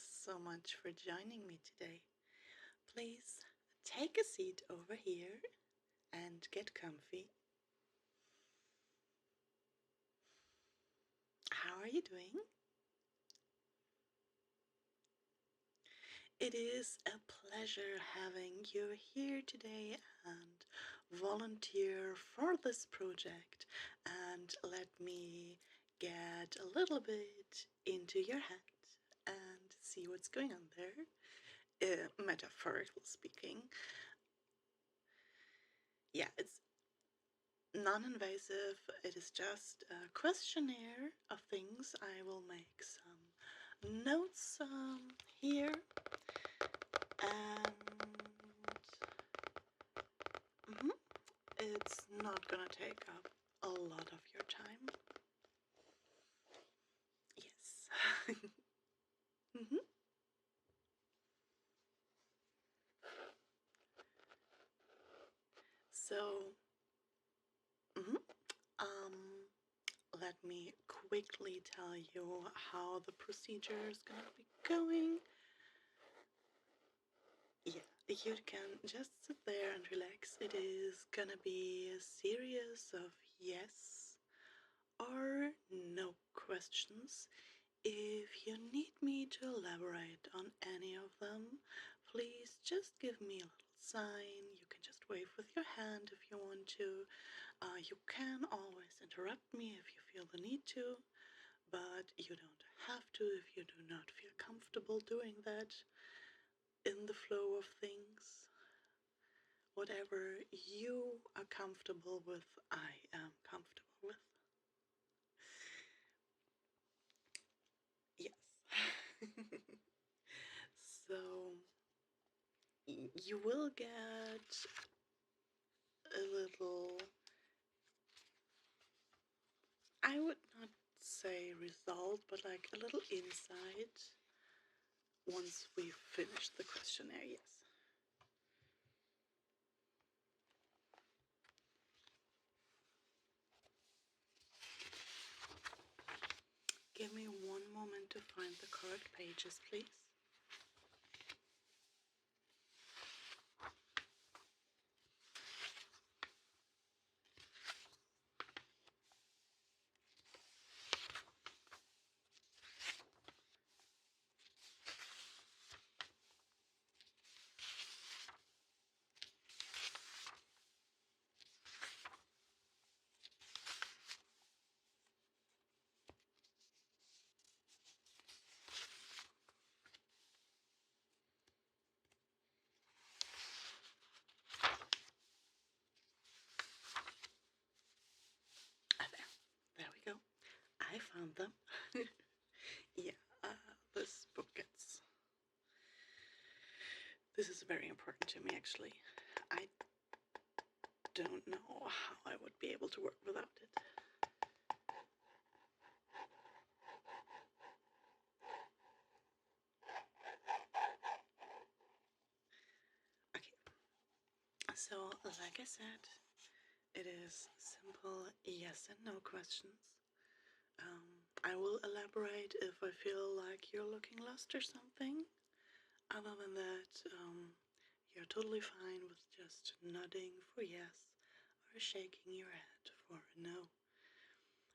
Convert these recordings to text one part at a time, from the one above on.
so much for joining me today. Please take a seat over here and get comfy. How are you doing? It is a pleasure having you here today and volunteer for this project and let me get a little bit into your head and see what's going on there. Metaphorically speaking. Yeah, it's non-invasive. It is just a questionnaire of things. I will make some notes here, and it's not gonna take up a lot of your time. Yes. So, let me quickly tell you how the procedure is gonna be going. Yeah, you can just sit there and relax. It is gonna be a series of yes or no questions. If you need me to elaborate on any of them, please just give me a little sign. You can just wave with your hand if you want to. You can always interrupt me if you feel the need to, but you don't have to if you do not feel comfortable doing that in the flow of things. Whatever you are comfortable with, I am comfortable with. Yes. So you will get a little, I would not say result, but like a little insight once we've finished the questionnaire, yes. Give me one moment to find the correct pages, please. There we go. I found them. Yeah, this book gets... This is very important to me, actually. I don't know how I would be able to work without it. Okay, so like I said, it is simple yes and no questions. I will elaborate if I feel like you're looking lost or something. Other than that, you're totally fine with just nodding for yes or shaking your head for no.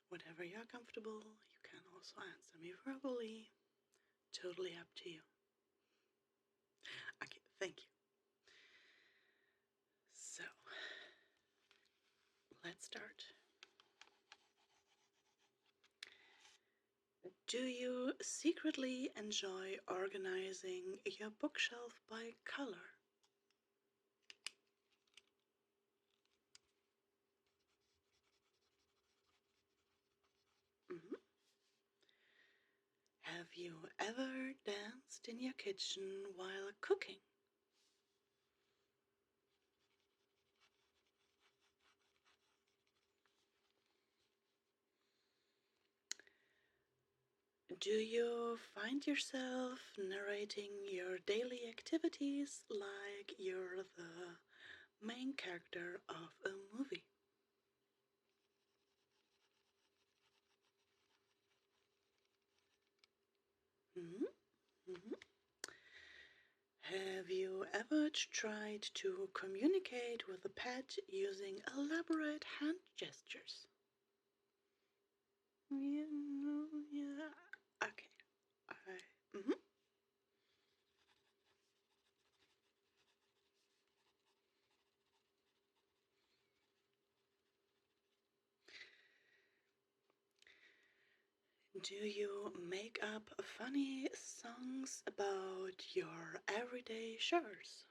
Whatever you're comfortable, you can also answer me verbally. Totally up to you. Okay, thank you. So, let's start. Do you secretly enjoy organizing your bookshelf by color? Have you ever danced in your kitchen while cooking? Do you find yourself narrating your daily activities like you're the main character of a movie? Mm-hmm. Have you ever tried to communicate with a pet using elaborate hand gestures? Yeah, no, yeah. Okay. Mhm. Do you make up funny songs about your everyday chores?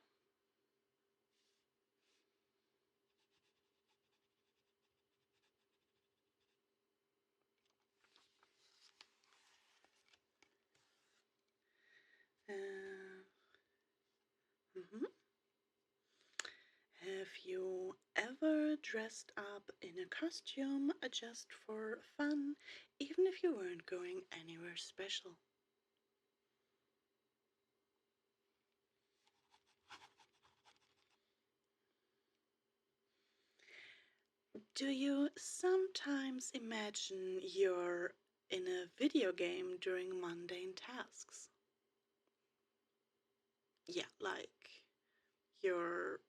Uh, mhm. Have you ever dressed up in a costume just for fun, even if you weren't going anywhere special? Do you sometimes imagine you're in a video game during mundane tasks? Yeah, like you're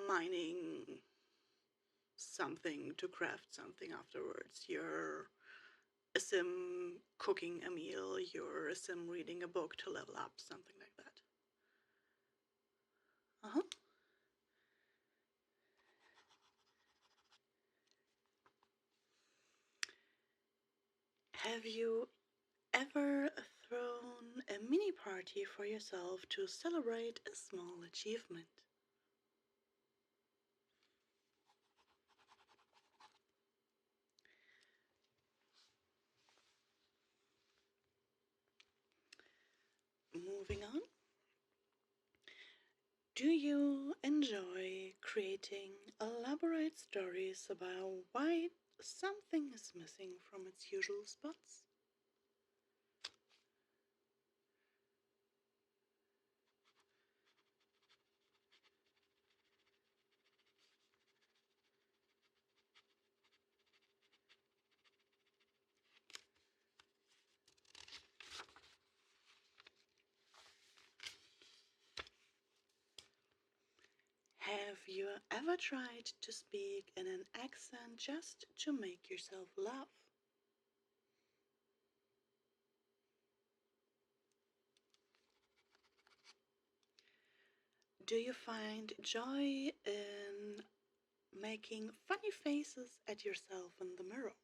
mining something to craft something afterwards. You're a sim cooking a meal, you're a sim reading a book to level up, something like that. Uh-huh. Have you ever thrown a mini party for yourself to celebrate a small achievement? Moving on. Do you enjoy creating elaborate stories about why something is missing from its usual spots? Have you ever tried to speak in an accent just to make yourself laugh? Do you find joy in making funny faces at yourself in the mirror?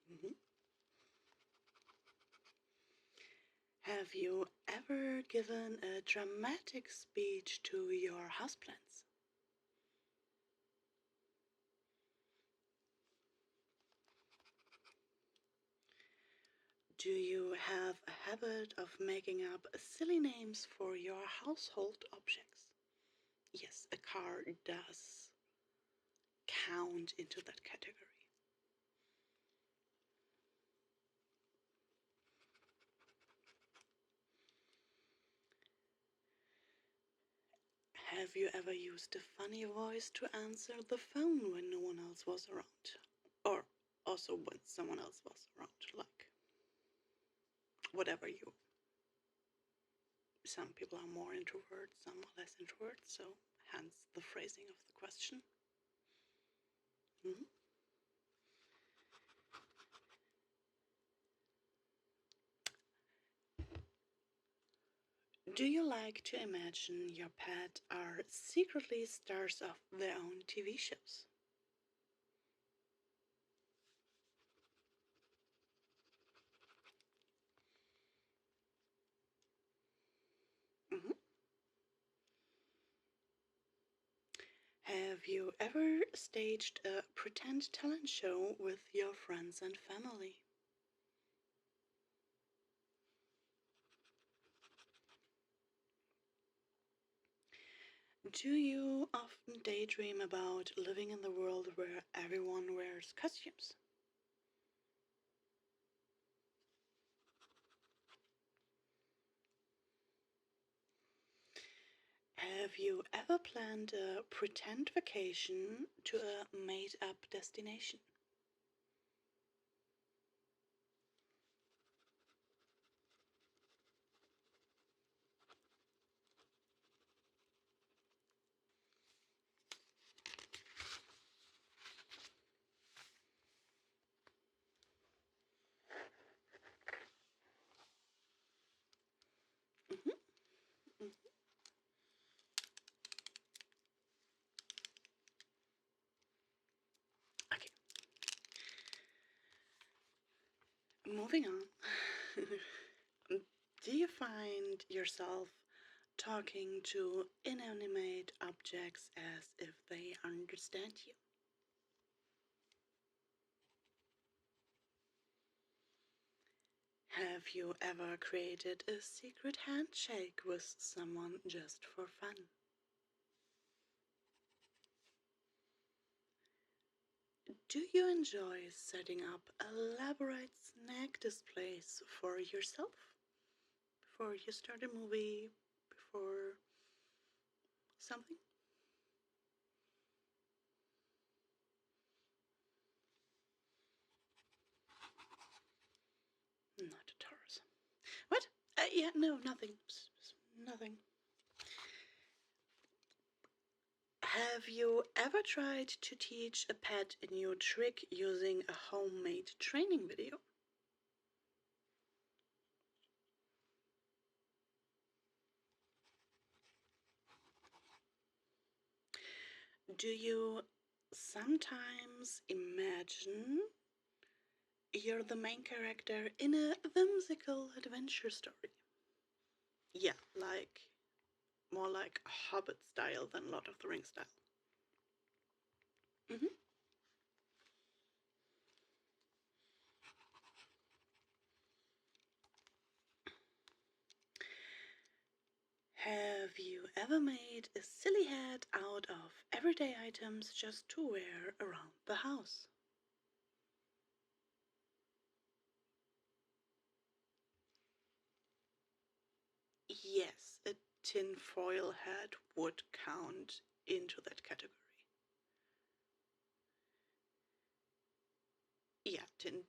Mhm. Have you ever given a dramatic speech to your houseplants? Do you have a habit of making up silly names for your household objects? Yes, a car does count into that category. Have you ever used a funny voice to answer the phone when no one else was around? Or also when someone else was around, like whatever you. Some people are more introverts, some are less introverts, so hence the phrasing of the question. Mhm. Do you like to imagine your pet are secretly stars of their own TV shows? Mhm. Have you ever staged a pretend talent show with your friends and family? Do you often daydream about living in the world where everyone wears costumes? Have you ever planned a pretend vacation to a made-up destination? Mm-hmm. Mm-hmm. Okay, moving on. Do you find yourself talking to inanimate objects as if they understand you? Have you ever created a secret handshake with someone just for fun? Do you enjoy setting up elaborate snack displays for yourself? Before you start a movie? Before something? Not a Taurus. What? Yeah, no, nothing. Nothing. Have you ever tried to teach a pet a new trick using a homemade training video? Do you sometimes imagine you're the main character in a whimsical adventure story? Yeah, like more like Hobbit style than Lord of the Rings style. Mm-hmm. Have you ever made a silly hat out of everyday items just to wear around the house? Yes, a tinfoil hat would count into that category. Yeah,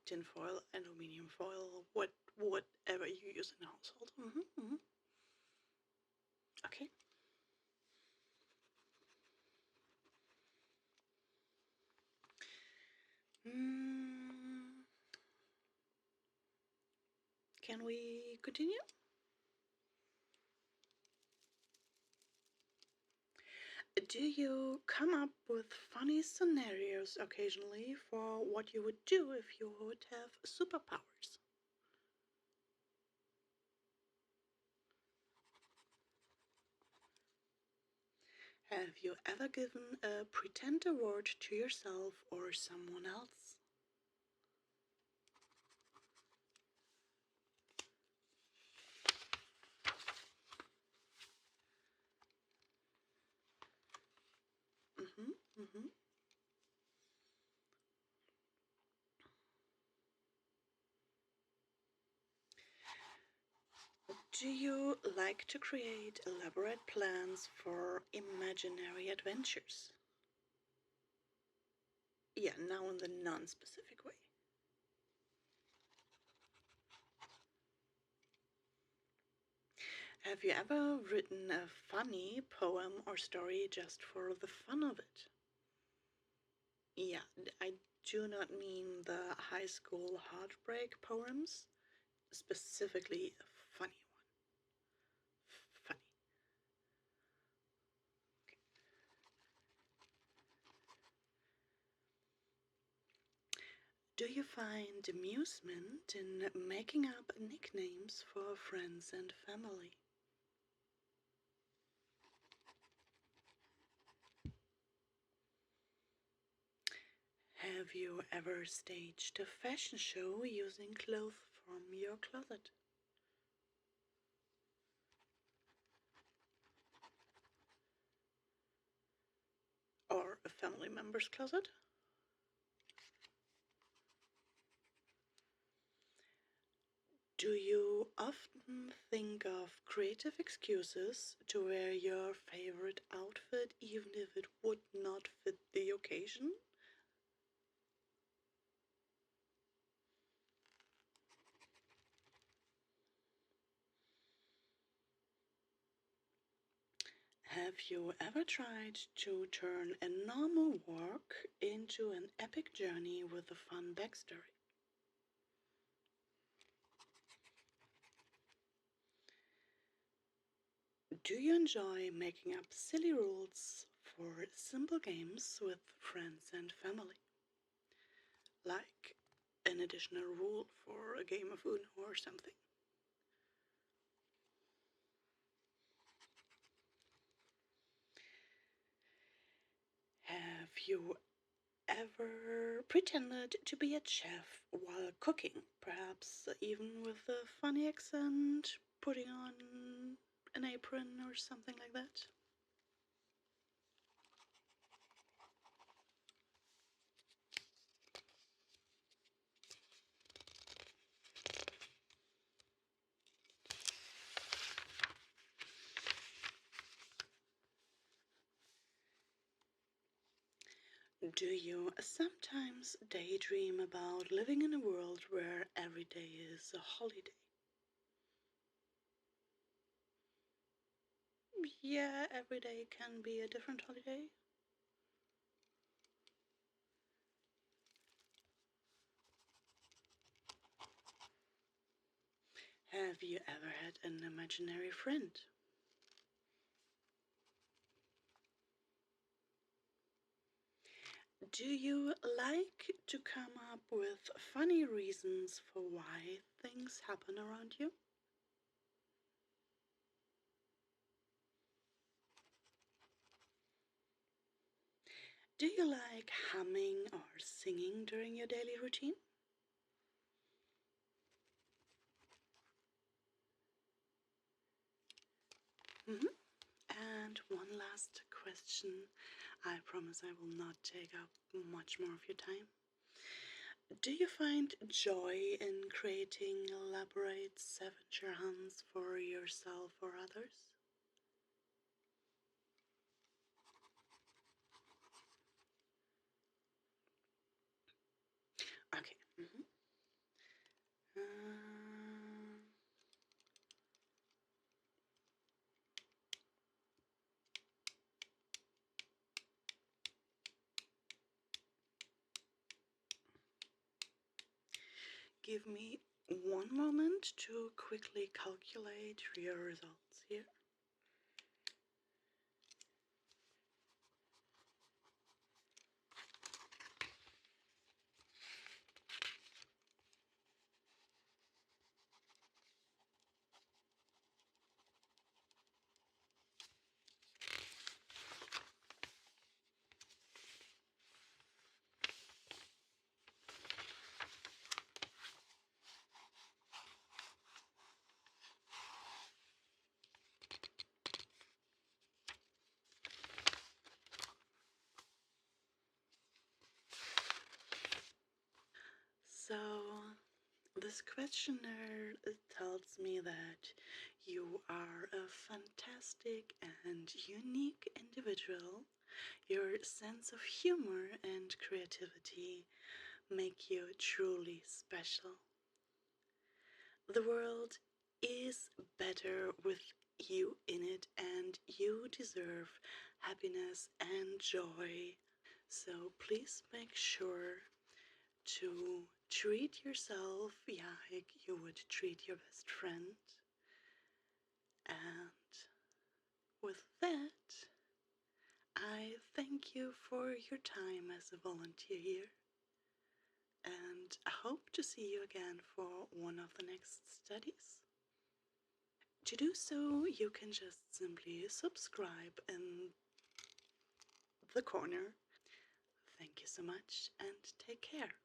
tinfoil, aluminium foil, whatever you use in the household. Okay. Can we continue? Do you come up with funny scenarios occasionally for what you would do if you would have superpowers? Have you ever given a pretend award to yourself or someone else? Mm-hmm, mm-hmm. Do you like to create elaborate plans for imaginary adventures? Yeah, now in the non-specific way. Have you ever written a funny poem or story just for the fun of it? Yeah, I do not mean the high school heartbreak poems, specifically a funny one. Funny. Okay. Do you find amusement in making up nicknames for friends and family? Have you ever staged a fashion show using clothes from your closet? Or a family member's closet? Do you often think of creative excuses to wear your favorite outfit even if it would not fit the occasion? Have you ever tried to turn a normal walk into an epic journey with a fun backstory? Do you enjoy making up silly rules for simple games with friends and family? Like an additional rule for a game of Uno or something? Have you ever pretended to be a chef while cooking? Perhaps even with a funny accent, putting on an apron or something like that? Do you sometimes daydream about living in a world where every day is a holiday? Yeah, every day can be a different holiday. Have you ever had an imaginary friend? Do you like to come up with funny reasons for why things happen around you? Do you like humming or singing during your daily routine? Mm-hmm. And one last question. I promise I will not take up much more of your time. Do you find joy in creating elaborate scavenger hunts for yourself or others? Okay. Uh, Give me one moment to quickly calculate your results here. So, this questionnaire tells me that you are a fantastic and unique individual. Your sense of humor and creativity make you truly special. The world is better with you in it, and you deserve happiness and joy. So please make sure to treat yourself like you would treat your best friend. And with that, I thank you for your time as a volunteer here, and I hope to see you again for one of the next studies. To do so, you can just simply subscribe in the corner. Thank you so much and take care.